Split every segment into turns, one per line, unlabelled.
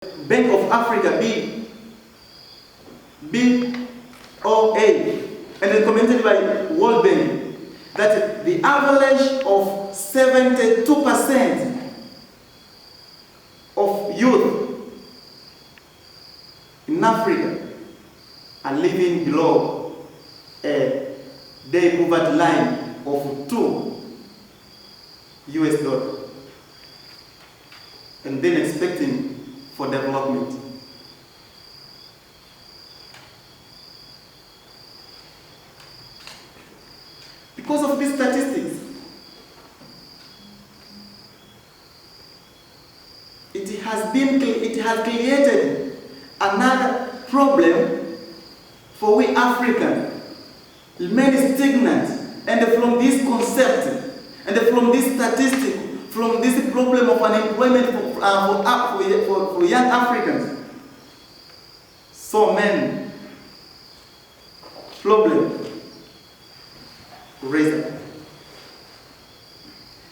Bank of Africa, BOA, and recommended by World Bank, that the average of 72% of youth in Africa are living below a day poverty line of $2, and then expecting for development. Because of these statistics, it has created another problem for we Africans, remain stagnant, and from this concept, and from this statistic, from this problem of unemployment for young Africans, so many problems raised up.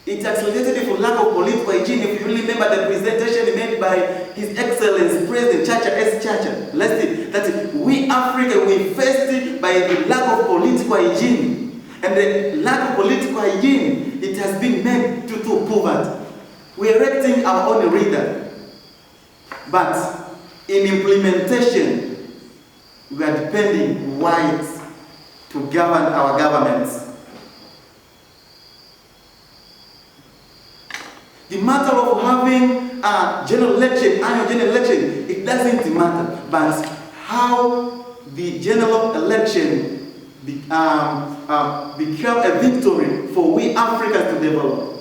It accelerated for lack of political hygiene. If you remember the presentation made by His Excellency President Chacha S. Chacha, that we Africa, we faced by the lack of political hygiene. And the lack of political hygiene, it has been made due to poverty. We are erecting our own leader. But in implementation, we are depending whites to govern our governments. The matter of having a general election, annual general election, it doesn't matter. But how the general election become a victory for we Africans to develop.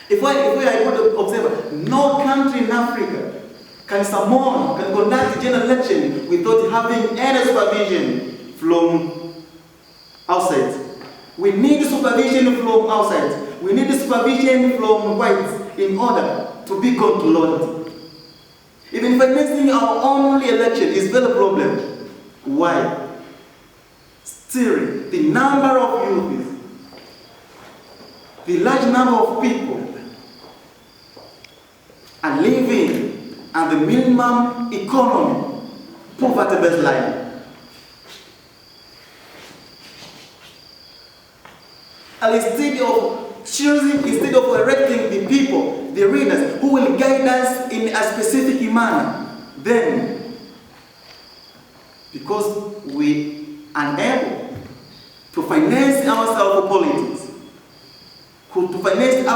If we are able to observe, no country in Africa can conduct a general election without having any supervision from outside. We need supervision from outside. We need supervision from whites in order to be controlled. Even financing our own election is very problem. Why? Still, the number of youths, the large number of people are living at the minimum economy, poverty baseline. And instead of erecting the people, the leaders who will guide us in a specific manner, then, because we are unable to finance ourselves for politics, to finance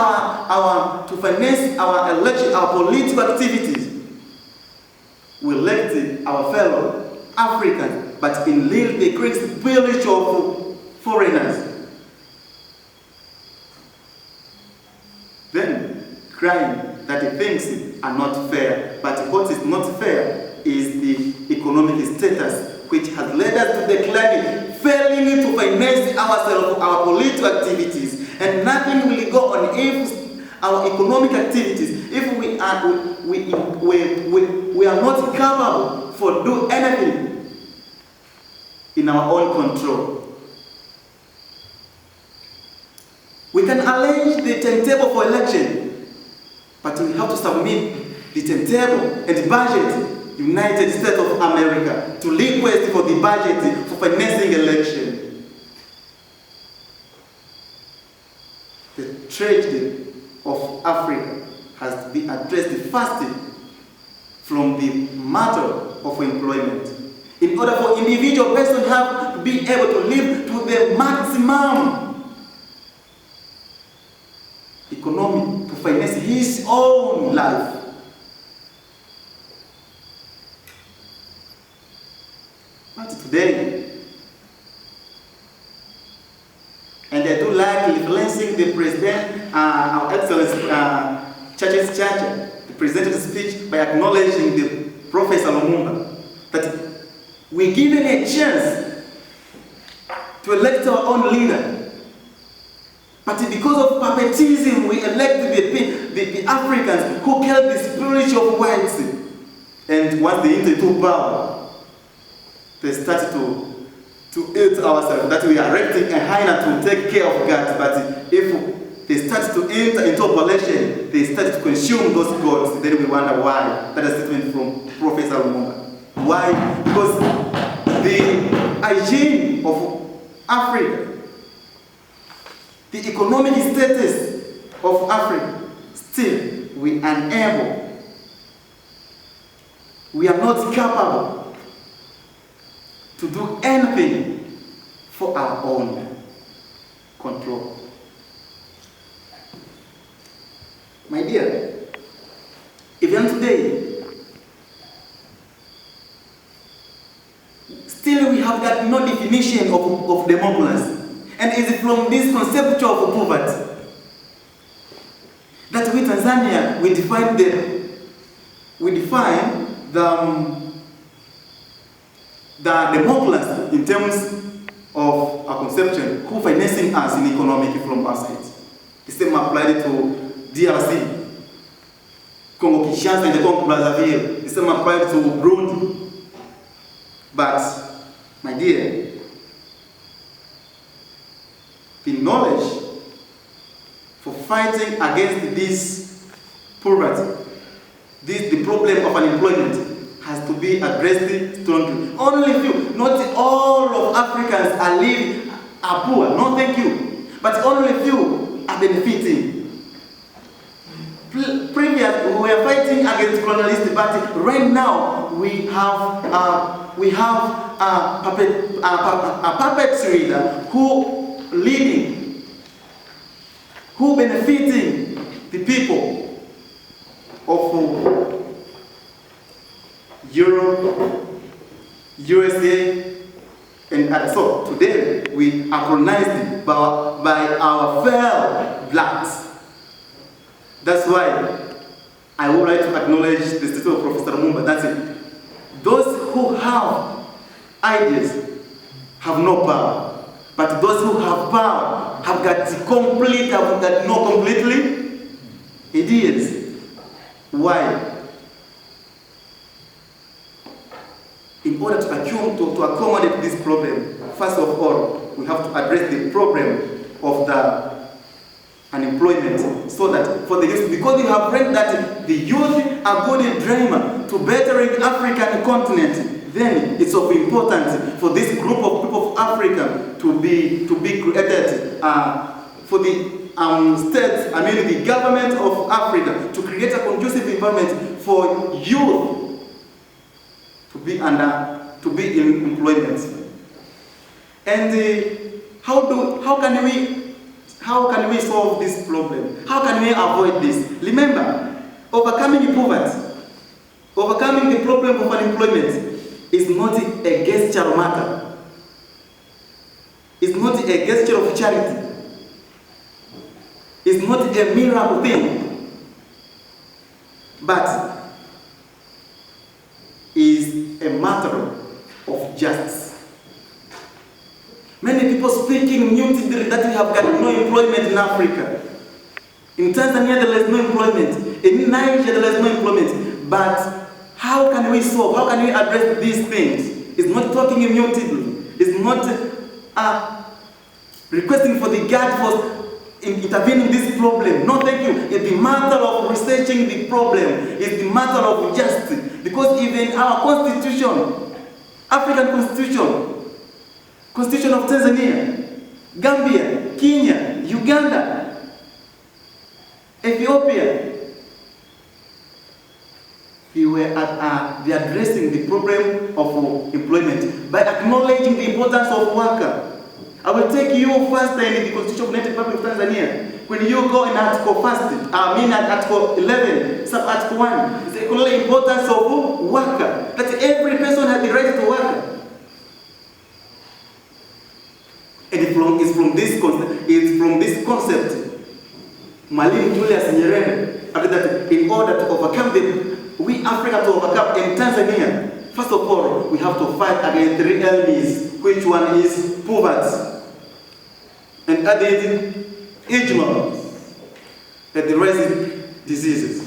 our election, our political activities, we elect our fellow Africans, but in real they create spiritual of foreigners. Then crying that the things are not fair, but what is not fair is the economic status, which has led us to decline, failing to finance ourselves, our political activities, and nothing will go on if our economic activities, if we are not capable for do anything in our own control. We can arrange the timetable for election, but we have to submit the timetable and the budget United States of America to request for the budget for financing election. The tragedy of Africa has to be addressed first from the matter of employment. In order for individual person have to be able to live to the maximum economy to finance his own life. But today, and I do like influencing the president, our Excellency Church's Church, the president's speech by acknowledging the Professor Lumumba, that we're given a chance to elect our own leader. But because of papetism, we elect the Africans who killed the spiritual whites. And once they into power, they start to eat ourselves, that we are erecting a hyena to take care of God. But if they start to enter into operation, they start to consume those gods. Then we wonder why. That is a statement from Professor Lumumba. Why? Because the hygiene of Africa, the economic status of Africa, still we are unable, we are not capable to do anything for our own control. My dear, even today, still we have got no definition of democracy. And it is from this concept of poverty that we Tanzania, we define the democracy in terms of a conception who financing us in economic from outside. The same applied to DRC, Congo Kinshasa and the Congo Brazzaville. The same applied to Burundi. But, my dear, the knowledge for fighting against this poverty, the problem of unemployment, has to be addressed strongly. Only few, not all of Africans are poor, no thank you, but only few are benefiting. Previous, we were fighting against colonialists, but right now we have a puppet leader who leading, who benefiting the people of Europe, USA, and others. So today we are colonized by our fellow blacks. That's why I would like to acknowledge the statement of Professor Lumumba. That's it. Those who have ideas have no power, but those who have power have got completely ideas. Why? In order to accommodate this problem, first of all, we have to address the problem of the unemployment, so that for the youth, because we have read that the youth are good dreamer to bettering African continent, then it's of importance for this group of people of Africa to be created, for the state, the government of Africa to create a conducive environment for youth to be in employment. And how can we solve this problem? How can we avoid this? Remember, overcoming poverty, overcoming the problem of unemployment is not a gesture matter. It's not a gesture of charity. It's not a miracle thing. But is a matter of justice. Many people speaking mutely that we have got no employment in Africa. In Tanzania there is no employment. In Nigeria there is no employment. But how can we solve? How can we address these things? It's not talking mutely. It's not requesting for the God for intervening in this problem. No, thank you. It's the matter of researching the problem. It's the matter of justice. Because even our constitution, African Constitution of Tanzania, Gambia, Kenya, Uganda, Ethiopia, we are addressing the problem of employment by acknowledging the importance of worker. I will take you first in the Constitution of the United Republic of Tanzania. When you go in Article 1, Article 11, Sub-Article 1, it's the importance of worker. That every person has the right to work. And it's from this concept, Mwalimu Julius Nyerere, after that, in order to overcome we Africa to overcome in Tanzania, first of all, we have to fight against three enemies, which one is poverty, and added ignorance, and the rest is diseases.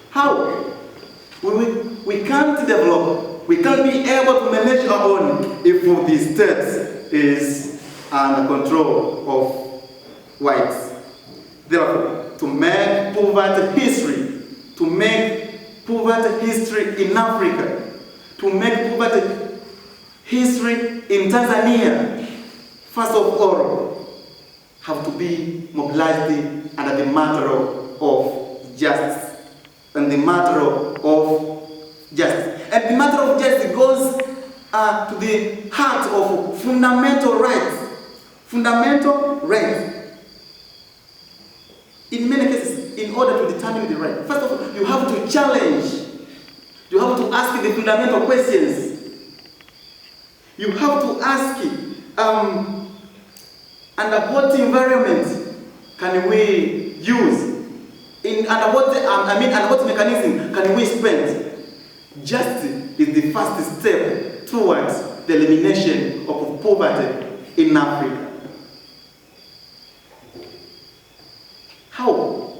How? We can't develop, we can't be able to manage our own if the state is under control of whites. Therefore, to make poverty history, to make poverty history in Africa, to make poverty history in Tanzania, first of all, have to be mobilized under the matter of justice. And the matter of justice. And the matter of justice goes to the heart of fundamental rights. Fundamental rights. In many cases, in order to determine the right, first of all, you have to challenge. You have to ask the fundamental questions. You have to ask, under what environment can we use? Under what mechanism can we spend? Justice is the first step towards the elimination of poverty in Africa. How?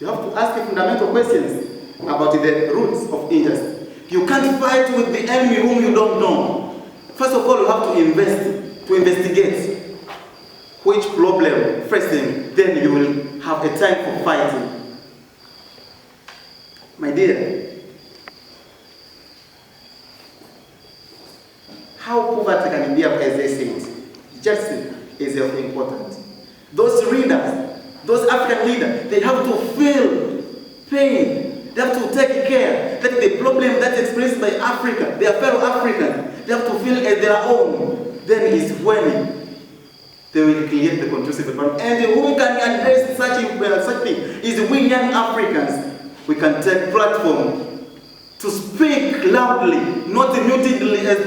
You have to ask fundamental questions about the roots of injustice. You can't fight with the enemy whom you don't know. First of all, you have to investigate which problem facing, then you will have a time for fighting. My dear, how poverty can be up as they say? Justice is of importance. Those readers, those African leaders, they have to feel pain. They have to take care that the problem that's experienced by Africa, their fellow Africans, they have to feel as their own. Then is when they will create the conducive environment. And who can address such thing is we young Africans. We can take platform to speak loudly, not mutedly as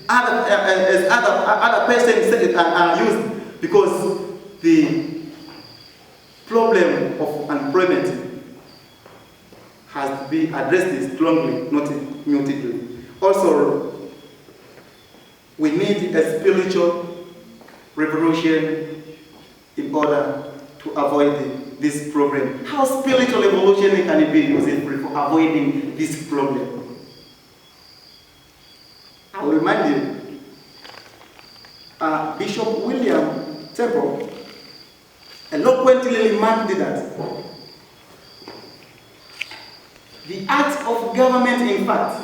other persons are used, because the problem of unemployment has to be addressed strongly, not mutedly. Also, we need a spiritual revolution in order to avoid this problem. How spiritual evolution can it be used for avoiding this problem? I will remind you, Bishop William Temple eloquently remarked that the art of government, in fact,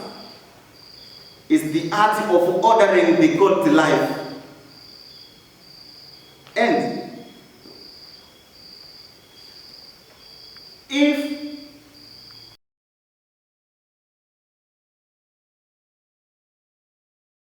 is the art of ordering the godly life. And if